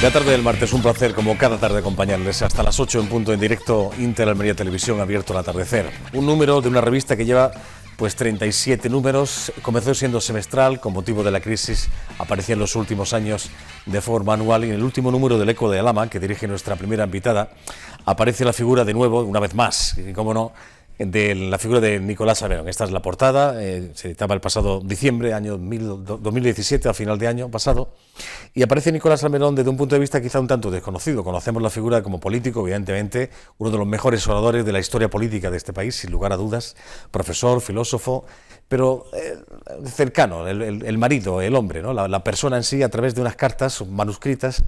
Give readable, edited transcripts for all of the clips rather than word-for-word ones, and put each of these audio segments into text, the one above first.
La tarde del martes, un placer como cada tarde acompañarles hasta las 8 en punto en directo Inter Almería Televisión abierto al atardecer. Un número de una revista que lleva pues 37 números, comenzó siendo semestral, con motivo de la crisis aparecía en los últimos años de forma anual y en el último número del Eco de Alhama, que dirige nuestra primera invitada, aparece la figura de nuevo, una vez más, y cómo no, de la figura de Nicolás Salmerón. Esta es la portada, se editaba el pasado diciembre, año 2017, a final de año pasado, y aparece Nicolás Salmerón desde un punto de vista quizá un tanto desconocido. Conocemos la figura como político, evidentemente, uno de los mejores oradores de la historia política de este país, sin lugar a dudas, profesor, filósofo, pero cercano, el marido, el hombre, ¿no? La persona en sí, a través de unas cartas manuscritas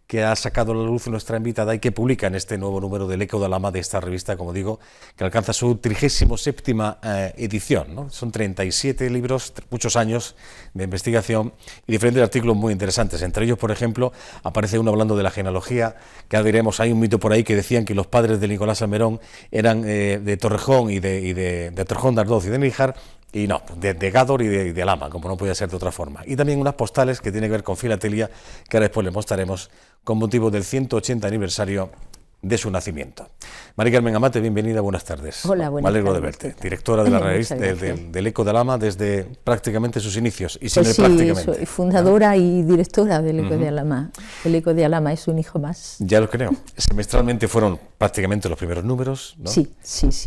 que ha sacado a la luz nuestra invitada y que publica en este nuevo número del Eco de Alhama, de esta revista, como digo, que alcanza su 37ª edición, ¿no? Son 37 libros, muchos años de investigación y diferentes artículos muy interesantes. Entre ellos, por ejemplo, aparece uno hablando de la genealogía, que ahora diremos, hay un mito por ahí que decían que los padres de Nicolás Salmerón eran de Torrejón y de Torrejón de Ardoz y de Níjar, y no, de Gádor y de Alhama, como no podía ser de otra forma. Y también unas postales que tienen que ver con filatelia, que ahora después les mostraremos, con motivo del 180 aniversario de su nacimiento. Mari Carmen Amate, bienvenida, buenas tardes. Hola, buenas tardes. Me alegro de verte. Directora de la revista del Eco de Alhama desde prácticamente sus inicios. Y sin pues el sí, prácticamente. Soy fundadora y directora del Eco de Alhama. El Eco de Alhama es un hijo más. Ya lo creo. Semestralmente fueron prácticamente los primeros números, ¿no? Sí.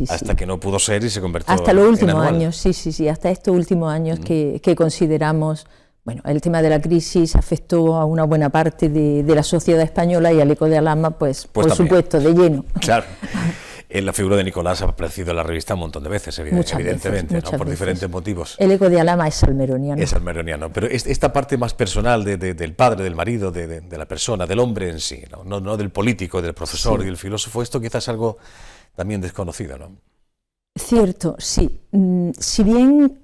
Hasta que no pudo ser y se convirtió hasta los últimos anual. Años, sí, hasta estos últimos años que consideramos. Bueno, el tema de la crisis afectó a una buena parte de la sociedad española y al Eco de Alhama, pues por también. supuesto, de lleno. Claro. La figura de Nicolás ha aparecido en la revista un montón de veces, evidentemente, muchas ¿no? Por veces. Diferentes motivos. El Eco de Alhama es salmeroniano. Es salmeroniano, pero esta parte más personal del padre, del marido, de la persona, del hombre en sí, no del político, del profesor y del filósofo, esto quizás es algo también desconocido, ¿no? Cierto, sí. Si bien,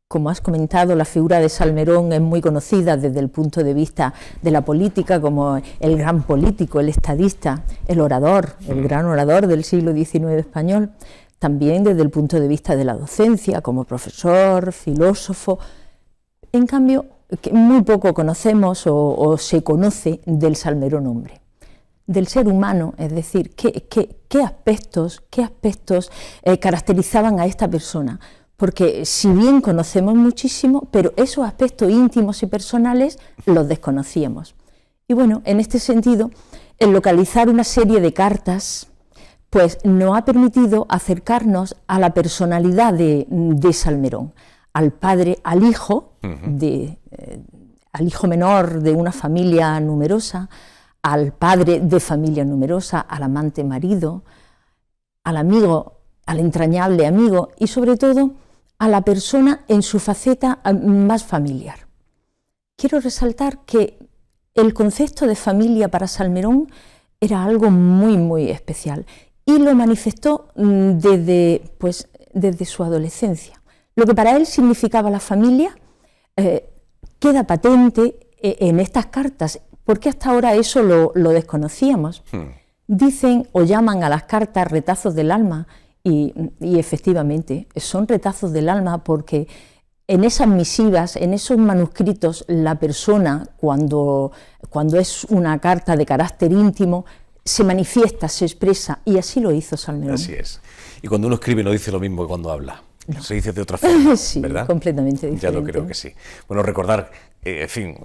como has comentado, la figura de Salmerón es muy conocida desde el punto de vista de la política como el gran político, el estadista, el orador, el gran orador del siglo XIX español, también desde el punto de vista de la docencia, como profesor, filósofo. En cambio, muy poco conocemos o se conoce del Salmerón hombre, del ser humano, es decir, qué aspectos caracterizaban a esta persona. Porque si bien conocemos muchísimo, pero esos aspectos íntimos y personales los desconocíamos. Y bueno, en este sentido, el localizar una serie de cartas, pues nos ha permitido acercarnos a la personalidad de Salmerón, al padre, al hijo, al hijo menor de una familia numerosa, al padre de familia numerosa, al amante marido, al amigo, al entrañable amigo y sobre todo a la persona en su faceta más familiar. Quiero resaltar que el concepto de familia para Salmerón era algo muy especial y lo manifestó desde su adolescencia. Lo que para él significaba la familia queda patente en estas cartas, porque hasta ahora eso lo desconocíamos. Dicen o llaman a las cartas retazos del alma. Y efectivamente, son retazos del alma porque en esas misivas, en esos manuscritos, la persona, cuando es una carta de carácter íntimo, se manifiesta, se expresa, y así lo hizo Salmerón. Así es. Y cuando uno escribe no dice lo mismo que cuando habla. No. Se dice de otra forma, sí, ¿verdad? Completamente diferente. Ya lo creo que sí. Bueno, recordar, en fin,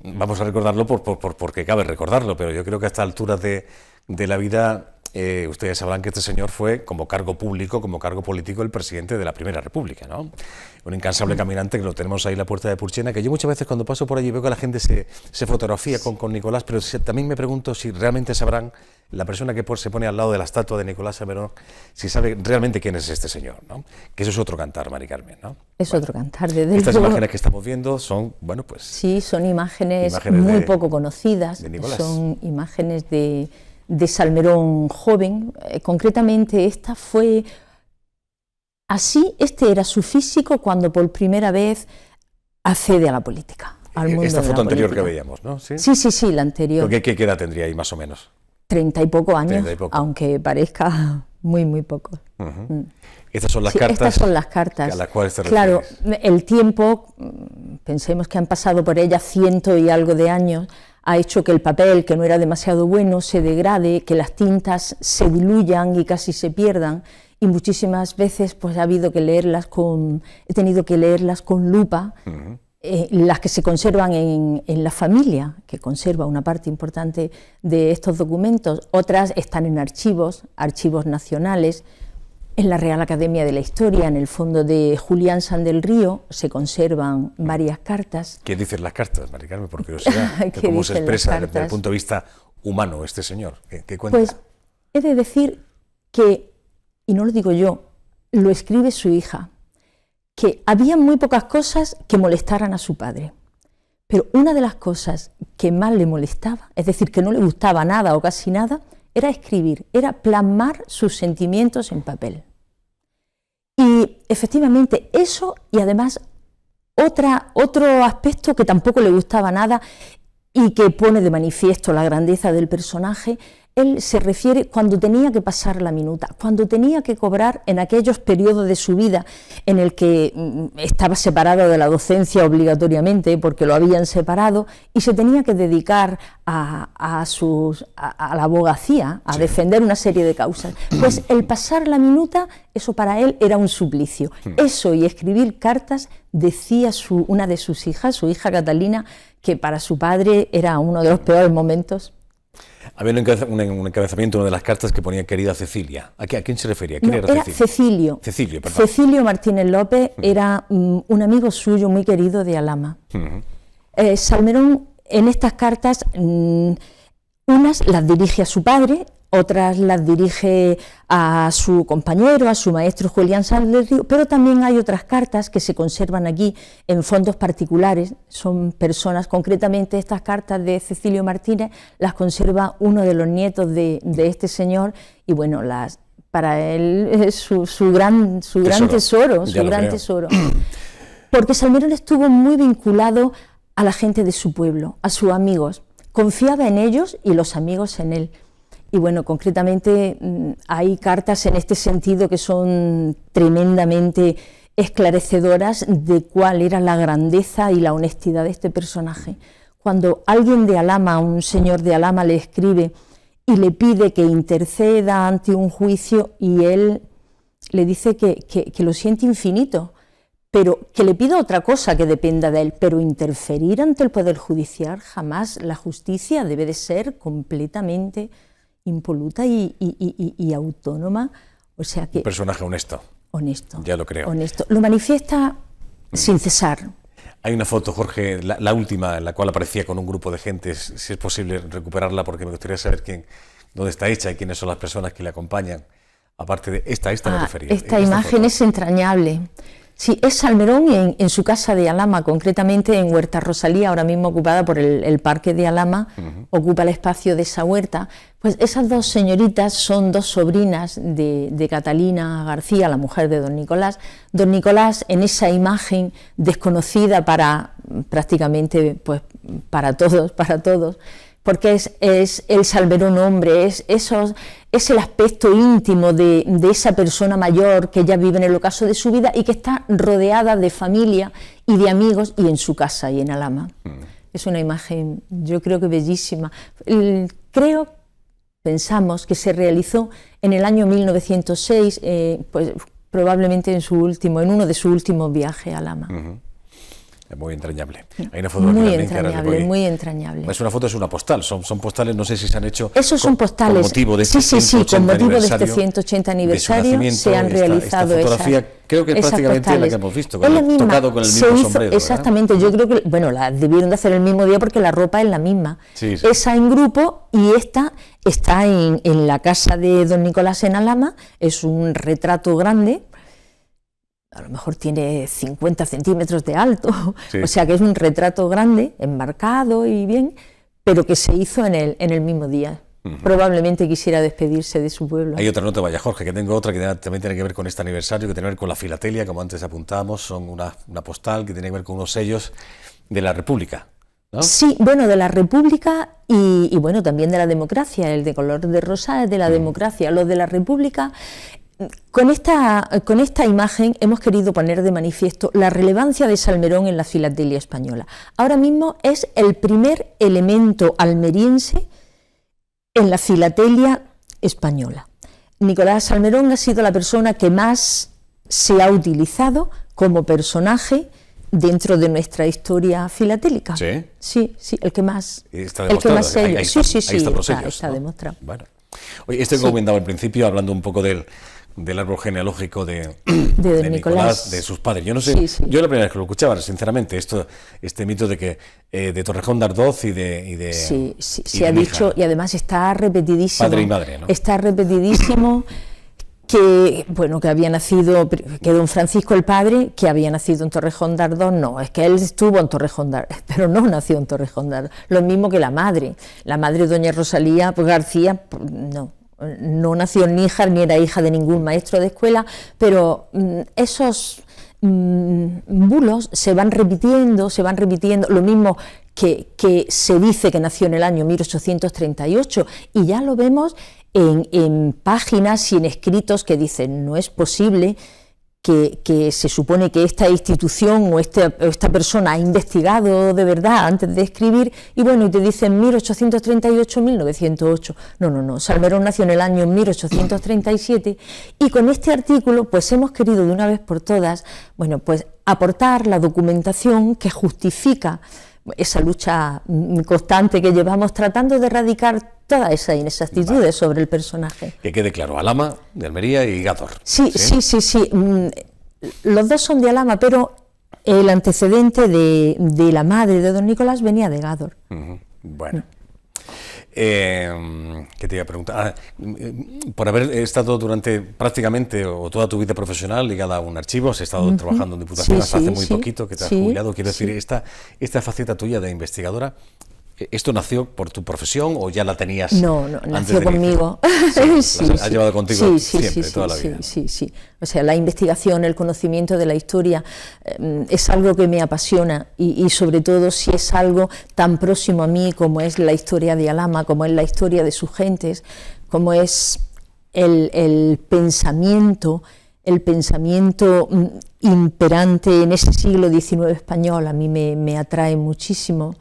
vamos a recordarlo porque cabe recordarlo, pero yo creo que a esta altura de la vida... ustedes sabrán que este señor fue, como cargo público, como cargo político, el presidente de la Primera República, ¿no? Un incansable caminante que lo tenemos ahí en la puerta de Purchena, que yo muchas veces cuando paso por allí veo que la gente se fotografía con Nicolás, pero también me pregunto si realmente sabrán, la persona que se pone al lado de la estatua de Nicolás Salmerón, si sabe realmente quién es este señor, ¿no? Que eso es otro cantar, Mari Carmen, ¿no? Es otro cantar, desde luego. Estas imágenes que estamos viendo son, bueno, pues... Sí, son imágenes muy poco conocidas, son imágenes de Salmerón joven, concretamente esta fue así, este era su físico cuando por primera vez accede a la política, al mundo Esta de foto la anterior política. que veíamos, ¿no? Sí, la anterior. ¿Qué edad tendría ahí más o menos? 30 y poco años, 30 y poco. aunque parezca muy poco. Estas son las cartas. Estas son las cartas. A las cuales te claro, refieres. el tiempo, pensemos que han pasado por ellas 100 y algo de años, ha hecho que el papel, que no era demasiado bueno, se degrade, que las tintas se diluyan y casi se pierdan, y muchísimas veces pues he tenido que leerlas con lupa. Las que se conservan en la familia, que conserva una parte importante de estos documentos, otras están en archivos nacionales, en la Real Academia de la Historia, en el fondo de Julián San del Río, se conservan varias cartas. ¿Qué dicen las cartas, Mari Carmen, por curiosidad? ¿Cómo se expresa desde el punto de vista humano este señor? ¿Qué cuenta? Pues he de decir que, y no lo digo yo, lo escribe su hija, que había muy pocas cosas que molestaran a su padre, pero una de las cosas que más le molestaba, es decir, que no le gustaba nada o casi nada, era escribir, era plasmar sus sentimientos en papel. Y efectivamente eso, y además otro aspecto que tampoco le gustaba nada y que pone de manifiesto la grandeza del personaje, él se refiere cuando tenía que pasar la minuta, cuando tenía que cobrar en aquellos periodos de su vida en el que estaba separado de la docencia obligatoriamente, porque lo habían separado, y se tenía que dedicar a la abogacía, a defender una serie de causas. Pues el pasar la minuta, eso para él era un suplicio. Eso y escribir cartas, decía una de sus hijas, su hija Catalina, que para su padre era uno de los peores momentos. Había un encabezamiento en una de las cartas que ponía querida Cecilia. ¿A quién se refería? ¿Quién era Cecilio? Cecilio, perdón. Cecilio Martínez López era un amigo suyo muy querido de Alhama. Salmerón en estas cartas, unas las dirige a su padre, otras las dirige a su compañero, a su maestro Julián San del Río, pero también hay otras cartas que se conservan aquí en fondos particulares, son personas, concretamente estas cartas de Cecilio Martínez las conserva uno de los nietos de este señor, y bueno, para él es su gran tesoro, porque Salmerón estuvo muy vinculado a la gente de su pueblo, a sus amigos, confiaba en ellos y los amigos en él. Y bueno, concretamente hay cartas en este sentido que son tremendamente esclarecedoras de cuál era la grandeza y la honestidad de este personaje. Cuando alguien de Alhama, un señor de Alhama, le escribe y le pide que interceda ante un juicio, y él le dice que lo siente infinito, pero que le pida otra cosa que dependa de él, pero interferir ante el Poder Judicial jamás. La justicia debe de ser completamente impoluta y autónoma, o sea que... Un personaje honesto. Honesto. Ya lo creo. Honesto. Lo manifiesta sin cesar. Hay una foto, Jorge, la última, en la cual aparecía con un grupo de gente, si es posible recuperarla, porque me gustaría saber dónde está hecha y quiénes son las personas que le acompañan. Aparte de esta me refería. Esta imagen es entrañable. Sí, es Salmerón en su casa de Alhama, concretamente en Huerta Rosalía, ahora mismo ocupada por el parque de Alhama, ocupa el espacio de esa huerta. Pues esas dos señoritas son dos sobrinas de Catalina García, la mujer de don Nicolás. Don Nicolás, en esa imagen desconocida prácticamente pues, para todos, porque es el Salmerón hombre, es el aspecto íntimo de esa persona mayor que ya vive en el ocaso de su vida y que está rodeada de familia y de amigos, y en su casa y en Alhama. Es una imagen, yo creo que bellísima. Pensamos que se realizó en el año 1906, pues probablemente en uno de sus últimos viajes a Alhama. Es muy entrañable. Hay una foto muy entrañable, muy entrañable. Es una foto, es una postal. Son postales, no sé si se han hecho. Esos son postales. Con motivo de este 180 aniversario se han realizado esta fotografía. Creo que es prácticamente la que hemos visto, tocado con el mismo sombrero. Exactamente, ¿verdad? yo creo que, bueno, la debieron de hacer el mismo día porque la ropa es la misma. Sí. Esa en grupo, y esta está en la casa de don Nicolás en Alhama. Es un retrato grande. A lo mejor tiene 50 centímetros de alto, o sea que es un retrato grande, enmarcado y bien, pero que se hizo en el mismo día. Probablemente quisiera despedirse de su pueblo. Hay otra nota, vaya Jorge, que tengo otra que también tiene que ver con este aniversario, que tiene que ver con la filatelia, como antes apuntábamos, son una postal que tiene que ver con unos sellos de la República, ¿no? Sí, bueno, de la República y bueno, también de la democracia. El de color de rosa es de la democracia. Los de la República con esta imagen hemos querido poner de manifiesto la relevancia de Salmerón en la filatelia española. Ahora mismo es el primer elemento almeriense en la filatelia española. Nicolás Salmerón ha sido la persona que más se ha utilizado como personaje dentro de nuestra historia filatélica. ¿Sí? Sí, el que más. Está demostrado. Ahí están los sellos, está ¿no? demostrado. Bueno. Oye, esto que comentaba al principio, hablando un poco del árbol genealógico de Nicolás, de sus padres. Yo no sé, yo la primera vez que lo escuchaba, sinceramente, este mito de que de Torrejón de Ardoz y de se ha dicho, y además está repetidísimo. Padre y madre, ¿no? Está repetidísimo. Que había nacido, que don Francisco el padre, que había nacido en Torrejón de Ardoz, no, es que él estuvo en Torrejón de Ardoz, pero no nació en Torrejón de Ardoz, lo mismo que la madre doña Rosalía García, no nació en Níjar, ni era hija de ningún maestro de escuela, pero esos bulos se van repitiendo, lo mismo que se dice que nació en el año 1838, y ya lo vemos en páginas y en escritos que dicen no es posible que se supone que esta institución o esta persona ha investigado de verdad antes de escribir, y te dicen 1838-1908. No, Salmerón nació en el año 1837, y con este artículo pues hemos querido de una vez por todas, aportar la documentación que justifica esa lucha constante que llevamos tratando de erradicar todas esas inexactitudes sobre el personaje. Que quede claro, Alhama, de Almería, y Gádor. Sí. Los dos son de Alhama, pero el antecedente de la madre de don Nicolás venía de Gádor. Bueno. ¿Qué te iba a preguntar? Por haber estado durante prácticamente o toda tu vida profesional ligada a un archivo, has estado trabajando en Diputación hasta hace muy poquito, que te has jubilado. Quiero decir, esta faceta tuya de investigadora, ¿esto nació por tu profesión o ya la tenías? No, nació conmigo. ¿Has llevado contigo siempre, toda la vida? Sí. O sea, la investigación, el conocimiento de la historia es algo que me apasiona, y sobre todo si es algo tan próximo a mí como es la historia de Alhama, como es la historia de sus gentes, como es el pensamiento imperante en ese siglo XIX español. A mí me atrae muchísimo.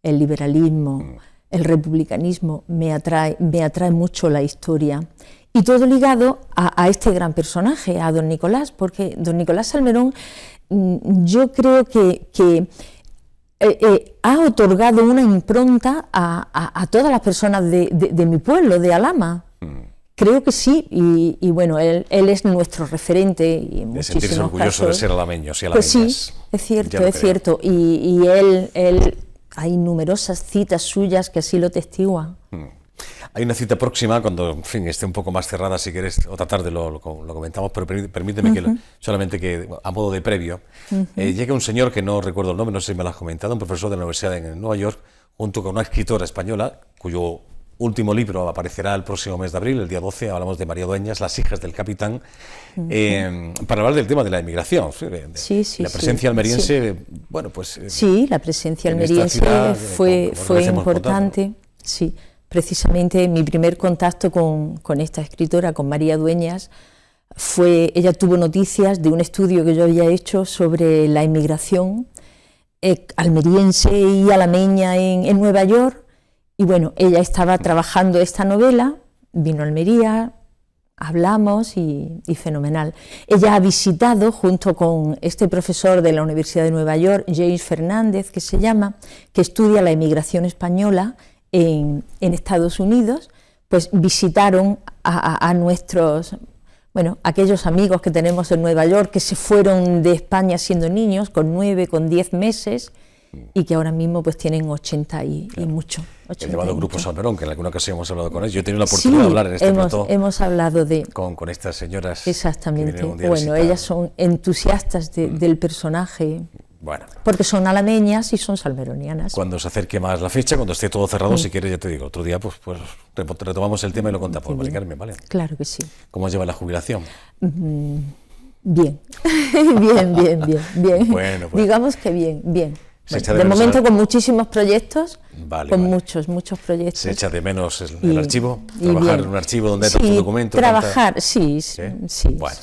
El liberalismo, el republicanismo, me atrae mucho la historia. Y todo ligado a este gran personaje, a don Nicolás, porque don Nicolás Salmerón, yo creo que ha otorgado una impronta a todas las personas de mi pueblo, de Alhama. Creo que sí, y él es nuestro referente. Y en de sentirse orgulloso casos, de ser alameños y alameñas. Pues sí, es cierto. Y él hay numerosas citas suyas que así lo testiguan. Hay una cita próxima, cuando esté un poco más cerrada, si quieres, otra tarde lo comentamos, pero permíteme que solamente que a modo de previo, llega un señor que no recuerdo el nombre, no sé si me lo has comentado, un profesor de la Universidad de Nueva York, junto con una escritora española, cuyo último libro aparecerá el próximo mes de abril, el día 12, hablamos de María Dueñas, Las hijas del capitán, para hablar del tema de la emigración, la presencia almeriense, sí, la presencia almeriense fue importante, sí. Precisamente mi primer contacto con esta escritora, con María Dueñas, ella tuvo noticias de un estudio que yo había hecho sobre la emigración almeriense y alameña en Nueva York, y ella estaba trabajando esta novela, vino a Almería, hablamos y fenomenal. Ella ha visitado junto con este profesor de la Universidad de Nueva York, James Fernández, que se llama, que estudia la emigración española en Estados Unidos, pues visitaron a nuestros, aquellos amigos que tenemos en Nueva York, que se fueron de España siendo niños, con 9, con 10 meses, y que ahora mismo pues tienen 80 y mucho. El llamado Grupo Salmerón, que en alguna ocasión hemos hablado con ellos. Yo he tenido la oportunidad de hablar en este plató. Hemos hablado con estas señoras. Exactamente. Ellas son entusiastas del personaje. Porque son alameñas y son salmeronianas. Cuando se acerque más la fecha, cuando esté todo cerrado, si quieres, ya te digo, otro día pues retomamos el tema y lo contamos, Mari Carmen, ¿vale? Claro que sí. ¿Cómo lleva la jubilación? Bien. Bien. Bueno. Digamos que bien. De momento con muchísimos proyectos, vale. muchos proyectos. ¿Se echa de menos el archivo? ¿Trabajar en un archivo donde hay tantos documentos? Trabajar, sí. Bueno,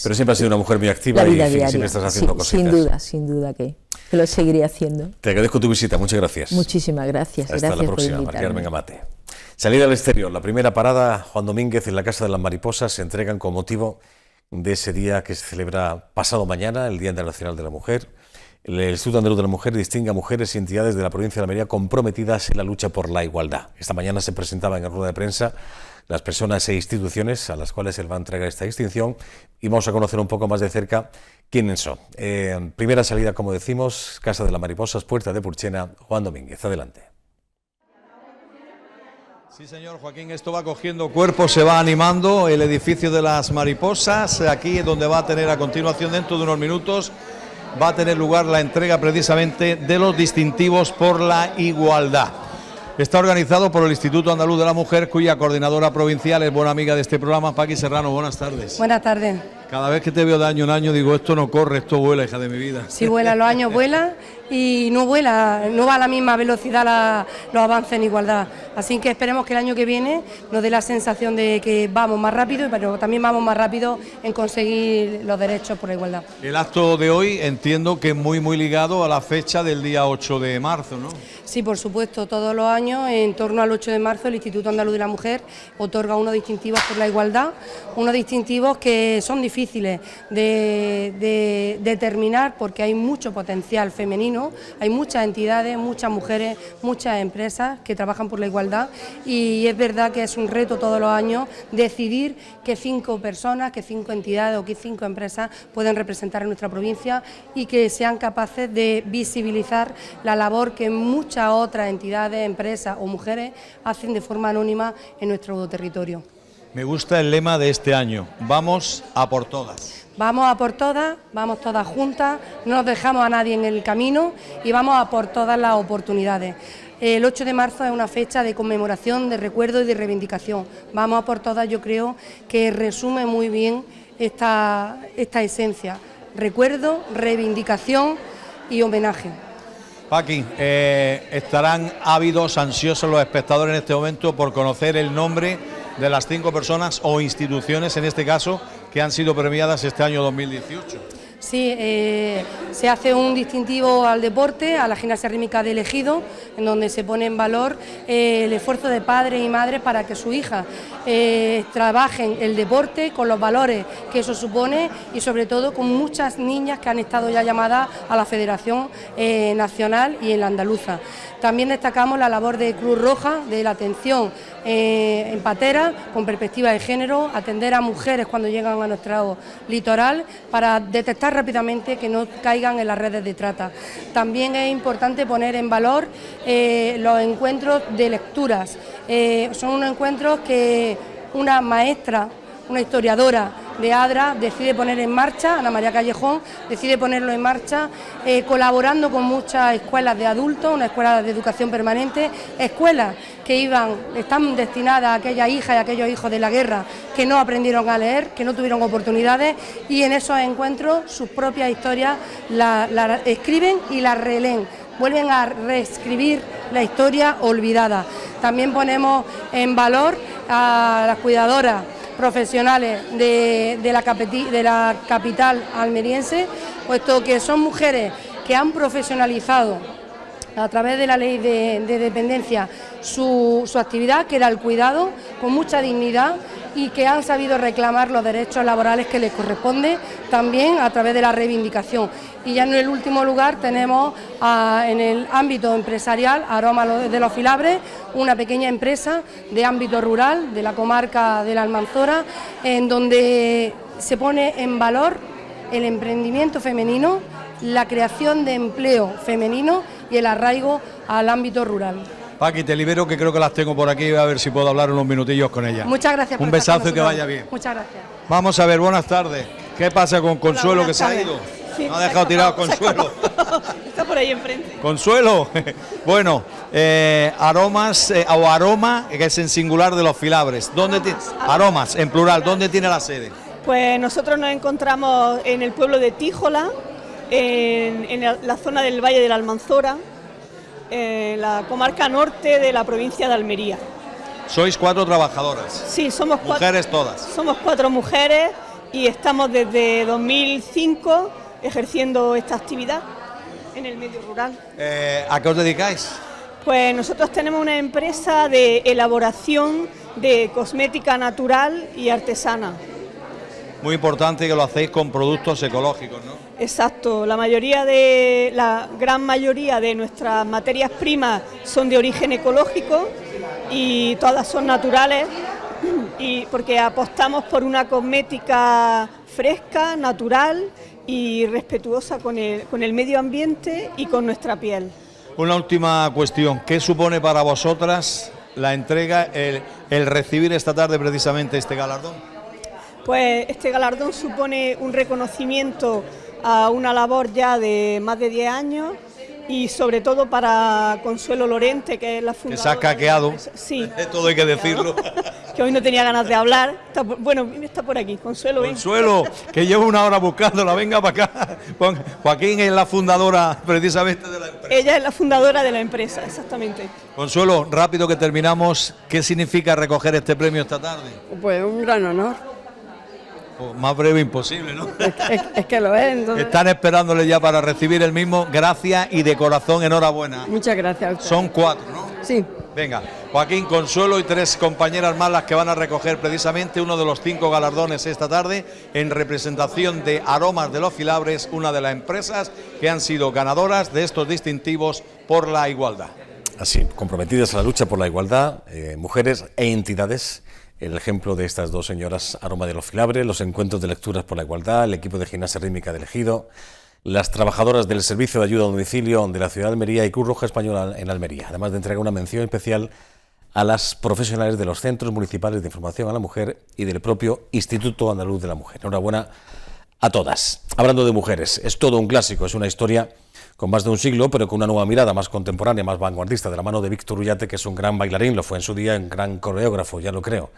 pero siempre has sido una mujer muy activa y siempre estás haciendo cositas. Sin duda que lo seguiré haciendo. Te agradezco tu visita, muchas gracias. Muchísimas gracias. Hasta la próxima, María Carmen Amate. Salida al exterior, la primera parada, Juan Domínguez en la Casa de las Mariposas, se entregan con motivo de ese día que se celebra pasado mañana, el Día Internacional de la Mujer. El Instituto Andaluz de la Mujer distingue a mujeres y entidades de la provincia de Almería comprometidas en la lucha por la igualdad. Esta mañana se presentaban en la rueda de prensa las personas e instituciones a las cuales él va a entregar esta distinción y vamos a conocer un poco más de cerca quiénes son. Primera salida, como decimos, Casa de las Mariposas, Puerta de Purchena, Juan Domínguez. Adelante. Sí, señor Joaquín, esto va cogiendo cuerpo, se va animando el edificio de las Mariposas. Aquí es donde va a tener a continuación, dentro de unos minutos, va a tener lugar la entrega precisamente de los distintivos por la igualdad. Está organizado por el Instituto Andaluz de la Mujer, cuya coordinadora provincial es buena amiga de este programa, Paqui Serrano. Buenas tardes. Buenas tardes. Cada vez que te veo de año en año digo, esto no corre, esto vuela, hija de mi vida. Sí, vuela, los años vuelan y no vuela, no va a la misma velocidad los avances en igualdad. Así que esperemos que el año que viene nos dé la sensación de que vamos más rápido, pero también vamos más rápido en conseguir los derechos por la igualdad. El acto de hoy entiendo que es muy ligado a la fecha del día 8 de marzo, ¿no? Sí, por supuesto, todos los años, en torno al 8 de marzo, el Instituto Andaluz de la Mujer otorga unos distintivos por la igualdad, unos distintivos que son difíciles de determinar porque hay mucho potencial femenino, hay muchas entidades, muchas mujeres, muchas empresas que trabajan por la igualdad y es verdad que es un reto todos los años decidir qué 5 personas, qué 5 entidades o qué 5 empresas pueden representar en nuestra provincia y que sean capaces de visibilizar la labor que muchas otras entidades, empresas o mujeres hacen de forma anónima en nuestro territorio. Me gusta el lema de este año, vamos a por todas. Vamos a por todas, vamos todas juntas, no nos dejamos a nadie en el camino y vamos a por todas las oportunidades. El 8 de marzo es una fecha de conmemoración, de recuerdo y de reivindicación. Vamos a por todas, yo creo que resume muy bien esta esencia. Recuerdo, reivindicación y homenaje. Paqui, estarán ávidos, ansiosos los espectadores en este momento por conocer el nombre de las 5 personas o instituciones, en este caso, que han sido premiadas este año 2018. Sí, se hace un distintivo al deporte, a la gimnasia rítmica de Ejido, en donde se pone en valor el esfuerzo de padres y madres para que su hija trabajen el deporte con los valores que eso supone y sobre todo con muchas niñas que han estado ya llamadas a la Federación Nacional y en la andaluza. También destacamos la labor de Cruz Roja, de la atención en patera, con perspectiva de género, atender a mujeres cuando llegan a nuestro litoral para detectar rápidamente que no caigan en las redes de trata. También es importante poner en valor los encuentros de lecturas. Son unos encuentros que una maestra, una historiadora de ADRA decide poner en marcha, Ana María Callejón decide ponerlo en marcha, colaborando con muchas escuelas de adultos, una escuela de educación permanente, escuelas que están destinadas a aquellas hijas y a aquellos hijos de la guerra que no aprendieron a leer, que no tuvieron oportunidades y en esos encuentros sus propias historias la escriben y las releen, vuelven a reescribir la historia olvidada. También ponemos en valor a las cuidadoras profesionales de la capital almeriense, puesto que son mujeres que han profesionalizado a través de la ley de dependencia su actividad, que era el cuidado, con mucha dignidad y que han sabido reclamar los derechos laborales que les corresponde también a través de la reivindicación. Y ya en el último lugar tenemos en el ámbito empresarial Aroma de los Filabres, una pequeña empresa de ámbito rural de la comarca de la Almanzora, en donde se pone en valor el emprendimiento femenino, la creación de empleo femenino y el arraigo al ámbito rural. Paqui, te libero que creo que las tengo por aquí, voy a ver si puedo hablar unos minutillos con ellas. Muchas gracias por un besazo y que vaya bien. Muchas gracias. Vamos a ver, buenas tardes. ¿Qué pasa con Consuelo? Hola, que se ha ido? Sí, no ha dejado tirado Consuelo. Está por ahí enfrente. Consuelo. Bueno, Aromas o Aroma, que es en singular de los Filabres. Aromas, en plural, ¿dónde tiene la sede? Pues nosotros nos encontramos en el pueblo de Tíjola, en la zona del Valle de la Almanzora, en la comarca norte de la provincia de Almería. Sois 4 trabajadoras. Sí, somos mujeres todas. Somos 4 mujeres y estamos desde 2005 ejerciendo esta actividad en el medio rural. ¿A qué os dedicáis? Pues nosotros tenemos una empresa de elaboración de cosmética natural y artesana. Muy importante que lo hacéis con productos ecológicos, ¿no? Exacto, la gran mayoría de nuestras materias primas son de origen ecológico y todas son naturales, y porque apostamos por una cosmética fresca, natural y respetuosa con el medio ambiente y con nuestra piel. Una última cuestión, ¿qué supone para vosotras la entrega, el recibir esta tarde precisamente este galardón? Pues este galardón supone un reconocimiento a una labor ya de más de 10 años y sobre todo para Consuelo Lorente, que es la fundadora. Que se ha caqueado, sí, todo hay que decirlo. Que hoy no tenía ganas de hablar. Está por aquí, Consuelo. Consuelo, que llevo una hora buscándola, venga para acá. Joaquín es la fundadora precisamente de la empresa. Ella es la fundadora de la empresa, exactamente. Consuelo, rápido que terminamos, ¿qué significa recoger este premio esta tarde? Pues un gran honor. Pues más breve imposible, ¿no? Es que lo es. Entonces... Están esperándole ya para recibir el mismo. Gracias y de corazón enhorabuena. Muchas gracias a usted. Son 4, ¿no? Sí. Venga, Joaquín, Consuelo y 3 compañeras más las que van a recoger precisamente uno de los 5 galardones esta tarde en representación de Aromas de los Filabres, una de las empresas que han sido ganadoras de estos distintivos por la igualdad. Así, comprometidas a la lucha por la igualdad, mujeres e entidades. El ejemplo de estas 2 señoras, Aroma de los Filabres, los encuentros de lecturas por la igualdad, el equipo de gimnasia rítmica del Ejido, las trabajadoras del Servicio de Ayuda a Domicilio de la ciudad de Almería y Cruz Roja Española en Almería, además de entregar una mención especial a las profesionales de los Centros Municipales de Información a la Mujer y del propio Instituto Andaluz de la Mujer. Enhorabuena a todas. Hablando de mujeres, es todo un clásico, es una historia con más de un siglo, pero con una nueva mirada más contemporánea, más vanguardista, de la mano de Víctor Ullate, que es un gran bailarín, lo fue en su día, un gran coreógrafo, ya lo creo.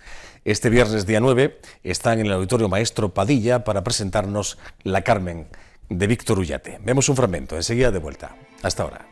Este viernes, día 9, están en el Auditorio Maestro Padilla para presentarnos La Carmen, de Víctor Ullate. Vemos un fragmento, enseguida de vuelta. Hasta ahora.